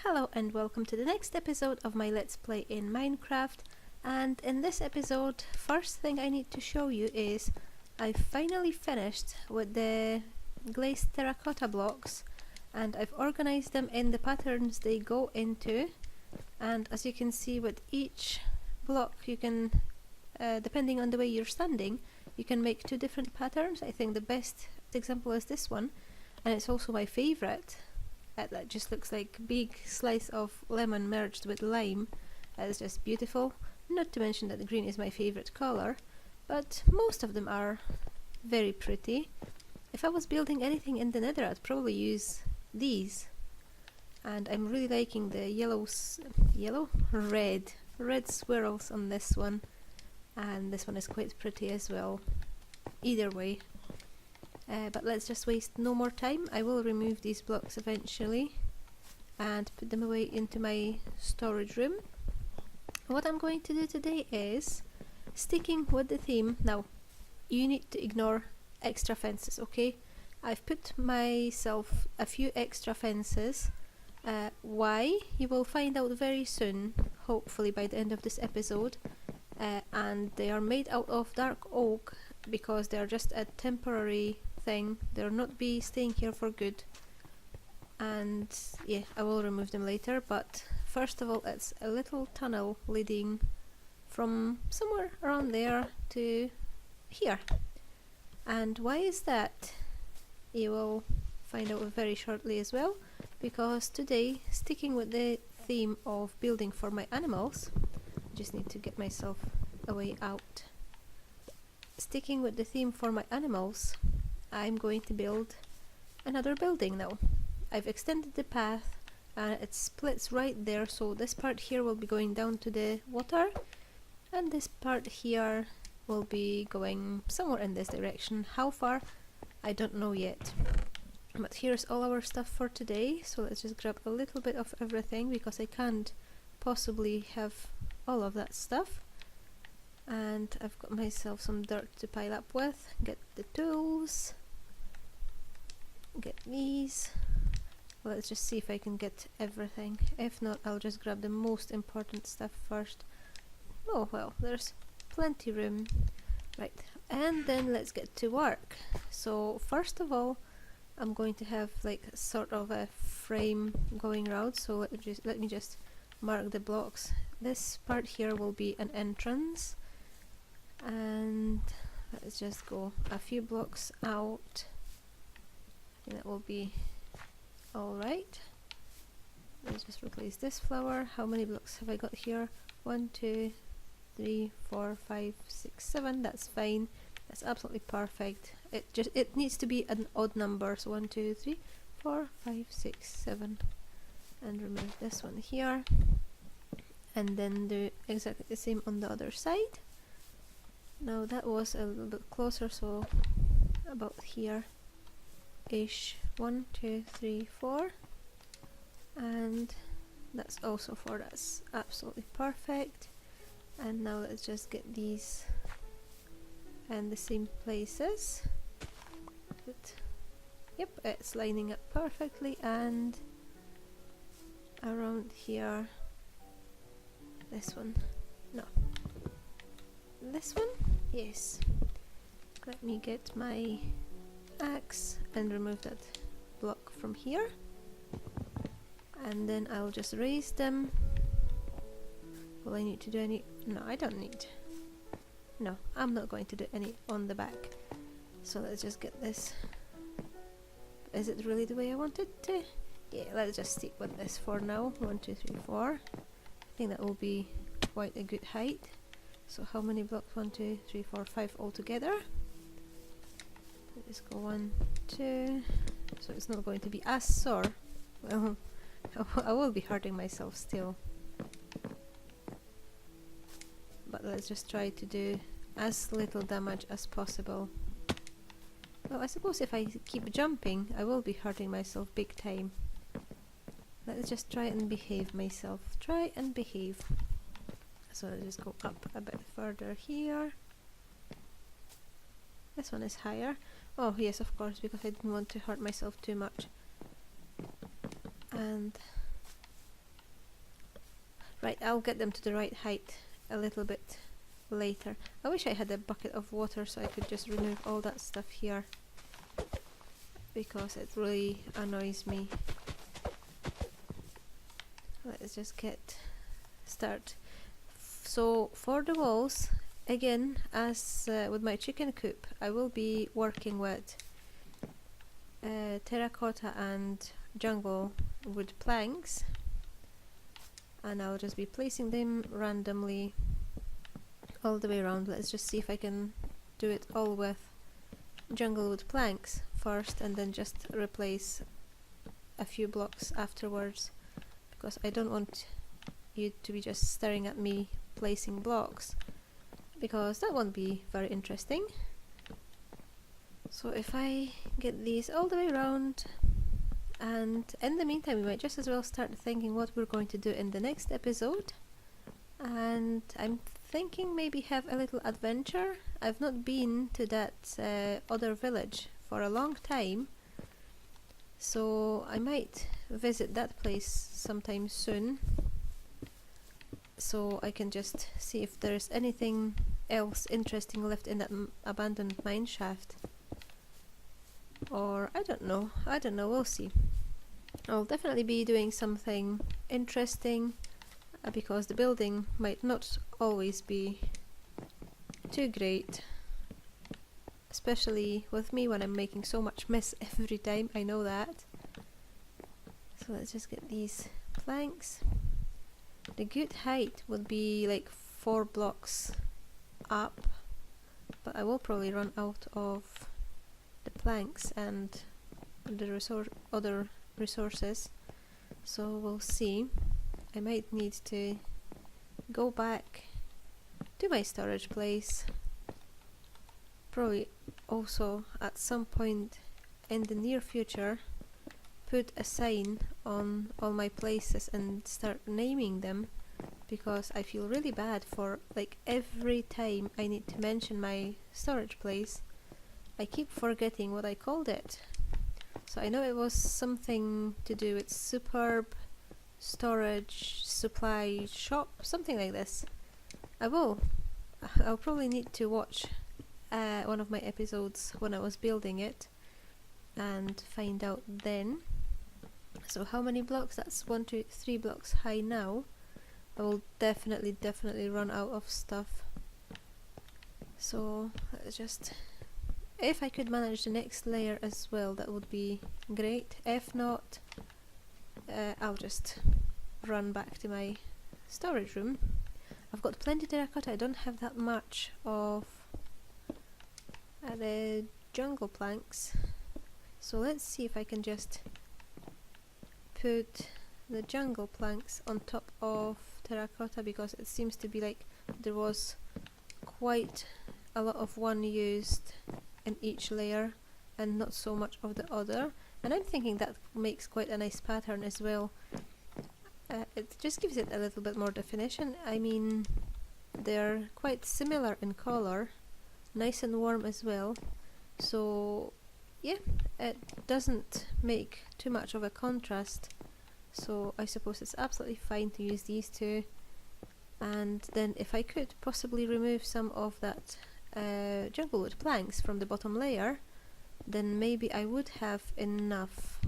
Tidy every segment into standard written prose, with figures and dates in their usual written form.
Hello and welcome to the next episode of my Let's Play in Minecraft. And in this episode, first thing I need to show you is I've finally finished with the glazed terracotta blocks and I've organized them in the patterns they go into. And as you can see, with each block you can, depending on the way you're standing, you can make two different patterns. I think the best example is this one, and it's also my favorite. That just looks like a big slice of lemon merged with lime. It's just beautiful. Not to mention that the green is my favorite color, but most of them are very pretty. If I was building anything in the nether, I'd probably use these. And I'm really liking the red swirls on this one. And this one is quite pretty as well. Either way. But let's just waste no more time. I will remove these blocks eventually and put them away into my storage room. What I'm going to do today is sticking with the theme. Now, you need to ignore extra fences, okay? I've put myself a few extra fences. Why? You will find out very soon, hopefully by the end of this episode. And they are made out of dark oak because they are just a temporary thing. They'll not be staying here for good, and yeah, I will remove them later. But first of all, it's a little tunnel leading from somewhere around there to here. And why is that? You will find out very shortly as well, because today, sticking with the theme of building for my animals, I just need to get myself a way out. Sticking with the theme for my animals, I'm going to build another building now. I've extended the path and it splits right there, so this part here will be going down to the water and this part here will be going somewhere in this direction. How far? I don't know yet. But here's all our stuff for today, so let's just grab a little bit of everything because I can't possibly have all of that stuff. And I've got myself some dirt to pile up with. Get the tools. Get these. Let's just see if I can get everything. If not, I'll just grab the most important stuff first. Oh well, there's plenty room. Right, and then let's get to work. So first of all, I'm going to have like sort of a frame going around. So let me just mark the blocks. This part here will be an entrance. And let's just go a few blocks out. I think that will be alright. Let's just replace this flower. How many blocks have I got here? 1, 2, 3, 4, 5, 6, 7. That's fine. That's absolutely perfect. It needs to be an odd number. So 1, 2, 3, 4, 5, 6, 7. And remove this one here. And then do exactly the same on the other side. Now that was a little bit closer, so about here ish. 1, 2, 3, 4, and that's also 4. That's absolutely perfect. And now let's just get these in the same places. Yep, it's lining up perfectly. And around here, this one, no, this one, yes. Let me get my axe and remove that block from here, and then I'll just raise them. Will I need to do any? No, I don't need. No, I'm not going to do any on the back. So let's just get this. Is it really the way I want it to? Yeah, let's just stick with this for now. 1, 2, 3, 4. I think that will be quite a good height. So how many blocks? 1, 2, 3, 4, 5 altogether. Let's go 1, 2. So it's not going to be as sore. Well, I will be hurting myself still. But let's just try to do as little damage as possible. Well, I suppose if I keep jumping, I will be hurting myself big time. Let's just try and behave myself. Try and behave. So let's just go up a bit further here. This one is higher. Oh yes, of course, because I didn't want to hurt myself too much. And Right, I'll get them to the right height a little bit later. I wish I had a bucket of water so I could just remove all that stuff here, because it really annoys me. Let's just start. So for the walls, again, as with my chicken coop, I will be working with terracotta and jungle wood planks, and I'll just be placing them randomly all the way around. Let's just see if I can do it all with jungle wood planks first, and then just replace a few blocks afterwards, because I don't want you to be just staring at me placing blocks, because that won't be very interesting. So if I get these all the way around, and in the meantime we might just as well start thinking what we're going to do in the next episode. And I'm thinking maybe have a little adventure. I've not been to that other village for a long time, so I might visit that place sometime soon, so I can just see if there's anything else interesting left in that abandoned mine shaft. Or I don't know, we'll see. I'll definitely be doing something interesting, because the building might not always be too great, especially with me when I'm making so much mess every time, I know that. So let's just get these planks. The good height would be like 4 blocks up, but I will probably run out of the planks and the other resources, so we'll see. I might need to go back to my storage place, probably also at some point in the near future put a sign on all my places and start naming them, because I feel really bad for, like, every time I need to mention my storage place I keep forgetting what I called it. So I know it was something to do with superb storage supply shop, something like this. I'll probably need to watch one of my episodes when I was building it and find out then. So how many blocks? That's 1, 2, 3 blocks high now. I will definitely run out of stuff. So let's just, if I could manage the next layer as well, that would be great. If not, I'll just run back to my storage room. I've got plenty of terracotta. I don't have that much of the jungle planks, so let's see if I can just put the jungle planks on top of terracotta, because it seems to be like there was quite a lot of one used in each layer and not so much of the other, and I'm thinking that makes quite a nice pattern as well. It just gives it a little bit more definition. I mean, they're quite similar in color, nice and warm as well, so yeah, it doesn't make too much of a contrast, so I suppose it's absolutely fine to use these two. And then if I could possibly remove some of that jungle wood planks from the bottom layer, then maybe I would have enough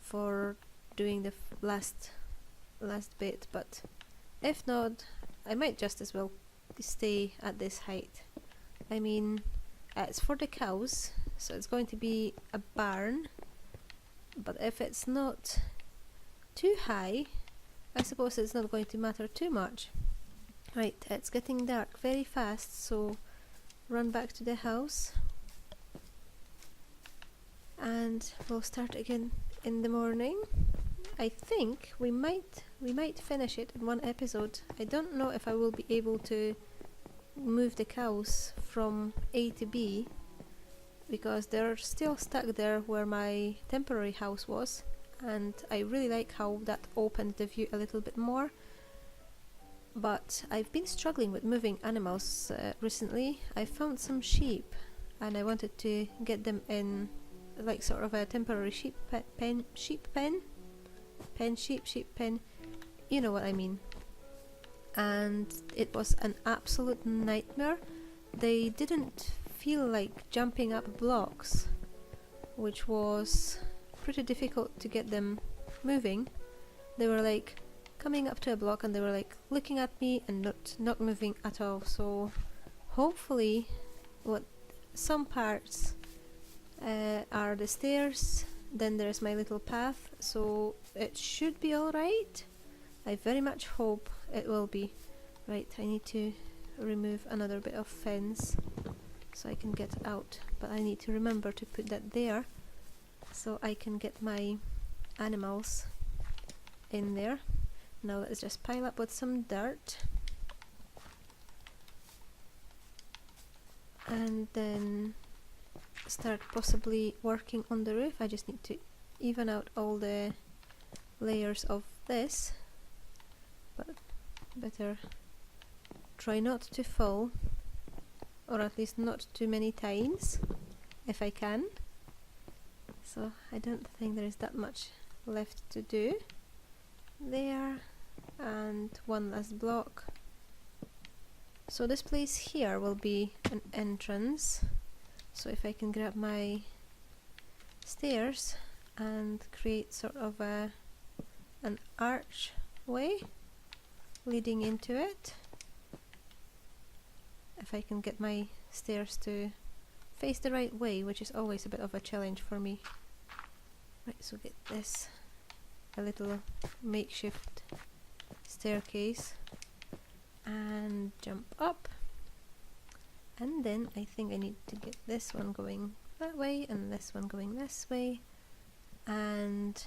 for doing the last bit, but if not, I might just as well stay at this height. I mean, it's for the cows, so it's going to be a barn, but if it's not too high, I suppose it's not going to matter too much. Right, it's getting dark very fast, so run back to the house and we'll start again in the morning. I think we might finish it in one episode. I don't know if I will be able to move the cows from A to B, because they're still stuck there where my temporary house was, and I really like how that opened the view a little bit more. But I've been struggling with moving animals recently. I found some sheep and I wanted to get them in like sort of a temporary sheep pen, you know what I mean. and it was an absolute nightmare. They didn't feel like jumping up blocks, which was pretty difficult to get them moving. They were like coming up to a block and they were like looking at me and not moving at all. So hopefully some parts are the stairs, then there's my little path, so it should be alright. I very much hope it will be. Right, I need to remove another bit of fence so I can get out, but I need to remember to put that there so I can get my animals in there. Now let's just pile up with some dirt and then start possibly working on the roof. I just need to even out all the layers of this, but better try not to fall, or at least not too many times if I can. So I don't think there is that much left to do. There, and one last block. So this place here will be an entrance, so if I can grab my stairs and create sort of an archway leading into it. If I can get my stairs to face the right way, which is always a bit of a challenge for me. Right, so get this, a little makeshift staircase, and jump up. And then I think I need to get this one going that way and this one going this way, and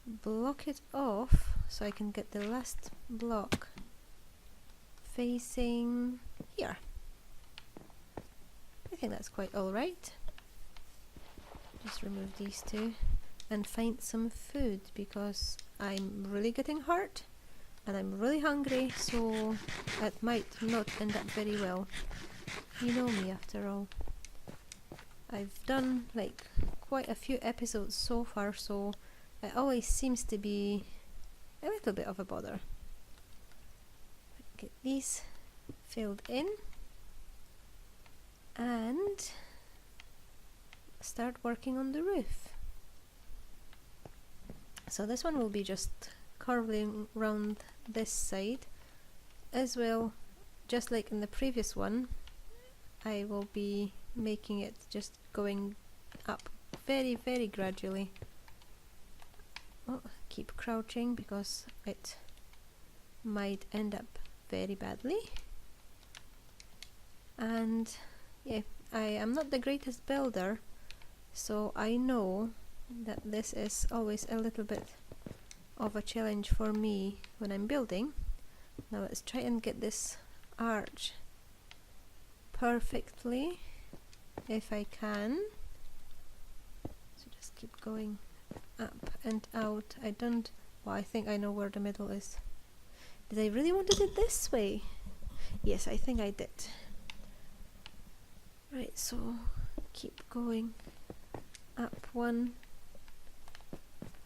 block it off so I can get the last block facing here. I think that's quite alright. Just remove these two and find some food because I'm really getting hurt and I'm really hungry, so it might not end up very well. You know me after all. I've done like quite a few episodes so far, so it always seems to be a little bit of a bother. Get these filled in and start working on the roof. So this one will be just curving around this side as well, just like in the previous one. I will be making it just going up very, very gradually. Oh, keep crouching because it might end up very badly. And yeah, I am not the greatest builder, so I know that this is always a little bit of a challenge for me when I'm building. Now let's try and get this arch perfectly if I can. So just keep going up and out. I think I know where the middle is. Did I really wanted it this way? Yes, I think I did. Right, so keep going up one.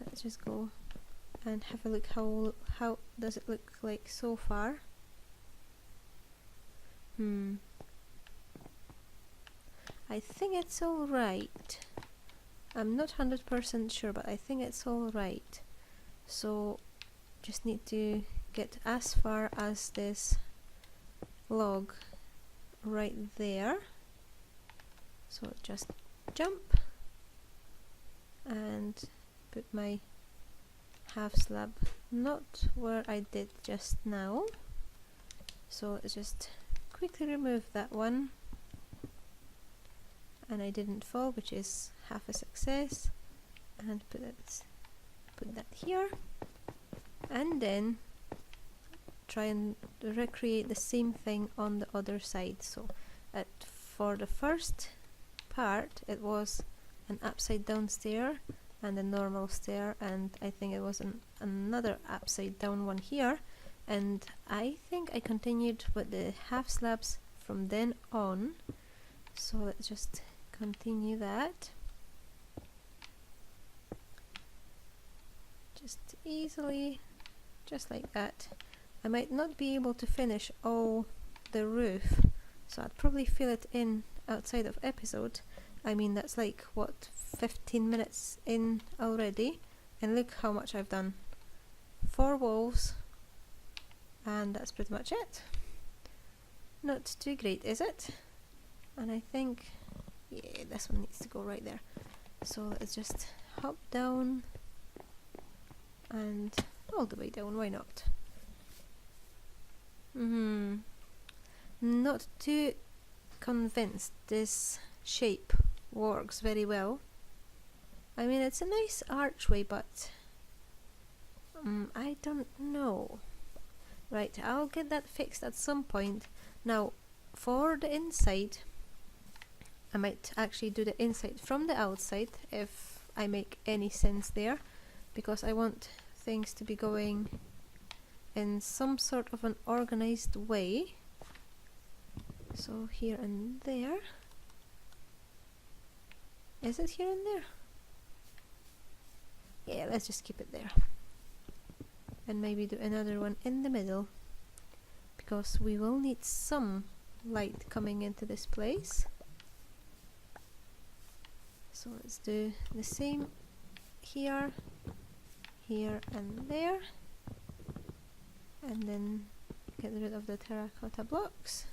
Let's just go and have a look how does it look like so far. I think it's alright. I'm not 100% sure, but I think it's alright. So just need to get as far as this log right there. So just jump and put my half slab not where I did just now. So let's just quickly remove that one, and I didn't fall, which is half a success, and put that here, and then try and recreate the same thing on the other side. So for the first part it was an upside down stair and a normal stair, and I think it was another upside down one here, and I think I continued with the half slabs from then on. So let's just continue that. Just easily just like that. I might not be able to finish all the roof, so I'd probably fill it in outside of episode. I mean, that's like, what, 15 minutes in already, and look how much I've done. 4 walls, and that's pretty much it. Not too great, is it? And I think, yeah, this one needs to go right there. So let's just hop down and all the way down, why not? Not too convinced this shape works very well. I mean, it's a nice archway, but I don't know. Right, I'll get that fixed at some point. Now, for the inside, I might actually do the inside from the outside if I make any sense there, because I want things to be going in some sort of an organized way. So here and there. Is it here and there? Yeah, let's just keep it there. And maybe do another one in the middle, because we will need some light coming into this place. So let's do the same here, here and there, and then get rid of the terracotta blocks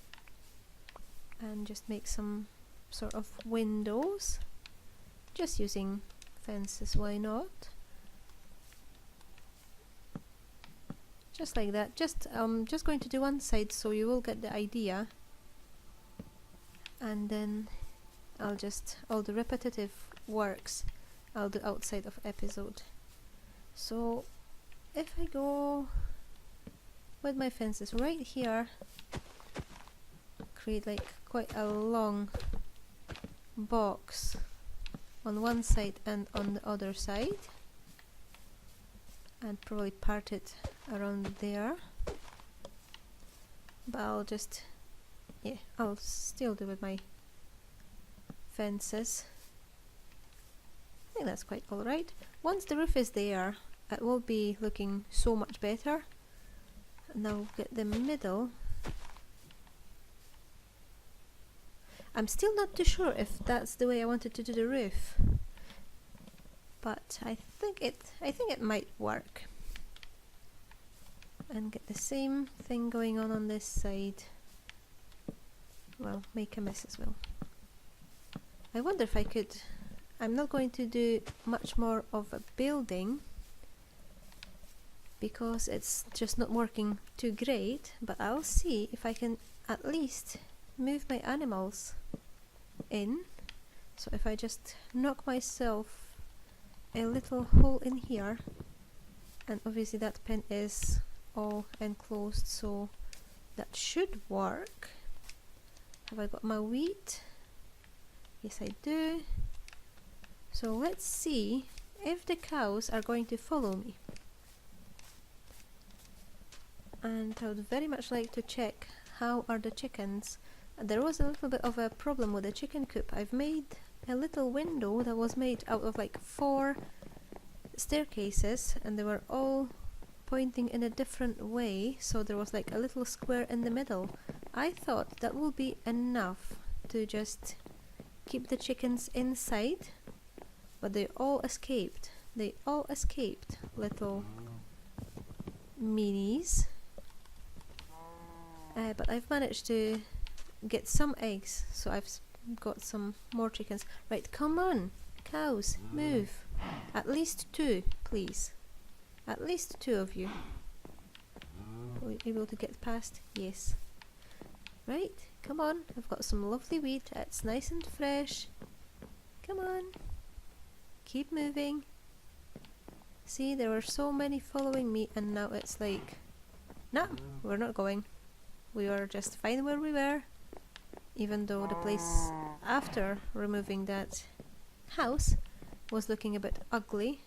and just make some sort of windows, just using fences, why not? Just like that. Just going to do one side so you will get the idea, and then I'll just, all the repetitive works I'll do outside of episode. So if I go with my fences right here, create like quite a long box on one side and on the other side, and probably part it around there, but I'll just, yeah, I'll still do with my fences. I think that's quite alright. Once the roof is there, it will be looking so much better. And now get the middle. I'm still not too sure if that's the way I wanted to do the roof, but I think it might work. And get the same thing going on this side. Well, make a mess as well. I wonder if I could, I'm not going to do much more of a building because it's just not working too great, but I'll see if I can at least move my animals in. So if I just knock myself a little hole in here, and obviously that pen is all enclosed, so that should work. Have I got my wheat? Yes, I do. So let's see if the cows are going to follow me. And I would very much like to check how are the chickens. There was a little bit of a problem with the chicken coop. I've made a little window that was made out of like 4 staircases, and they were all pointing in a different way, so there was like a little square in the middle. I thought that would be enough to just keep the chickens inside, but they all escaped. They all escaped, little meanies. But I've managed to get some eggs, so I've got some more chickens. Right, come on, cows, move. At least 2, please. At least 2 of you. Are we able to get past? Yes. Right, come on. I've got some lovely wheat. It's nice and fresh. Come on. Keep moving. See, there were so many following me, and now it's like, nah, we're not going. We were just fine where we were. Even though the place after removing that house was looking a bit ugly.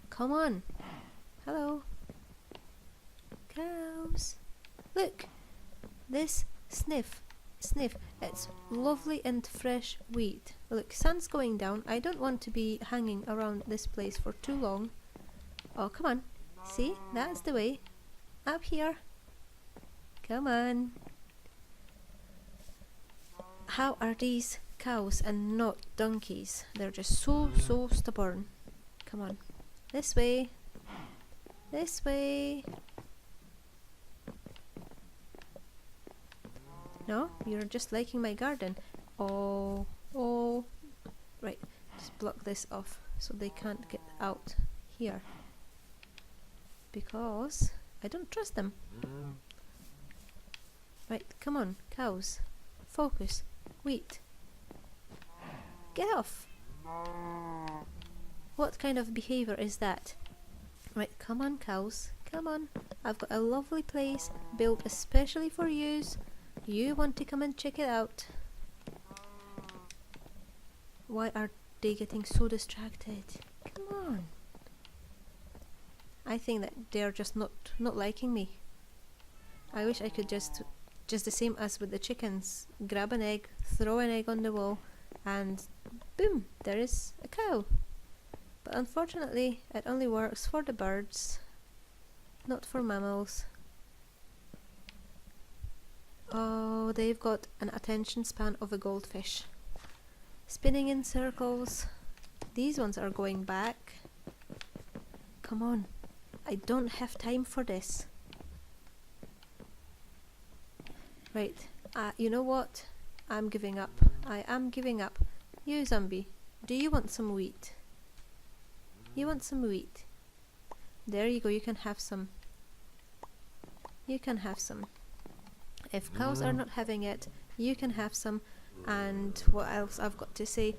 Come on. Hello. Cows. Look. This sniff. It's lovely and fresh wheat. Look, sun's going down. I don't want to be hanging around this place for too long. Oh, come on. See? That's the way. up here. Come on. How are these cows and not donkeys? They're just so stubborn. Come on. This way. This way. No, you're just liking my garden. Oh, oh. Right, just block this off so they can't get out here. Because I don't trust them. Right, come on, cows. Focus. Wheat. Get off. What kind of behavior is that? Right, come on, cows. Come on. I've got a lovely place built especially for yous. You want to come and check it out. Why are they getting so distracted? Come on. I think that they're just not liking me. I wish I could just the same as with the chickens, grab an egg, throw an egg on the wall, and boom, there is a cow. But unfortunately, it only works for the birds, not for mammals. Oh, they've got an attention span of a goldfish. Spinning in circles. These ones are going back. Come on, I don't have time for this. Right, you know what? I'm giving up. I am giving up. You zombie, do you want some wheat? You want some wheat? There you go, you can have some. You can have some. If cows are not having it, you can have some. And what else I've got to say?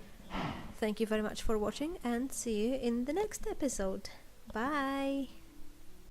Thank you very much for watching and see you in the next episode. Bye!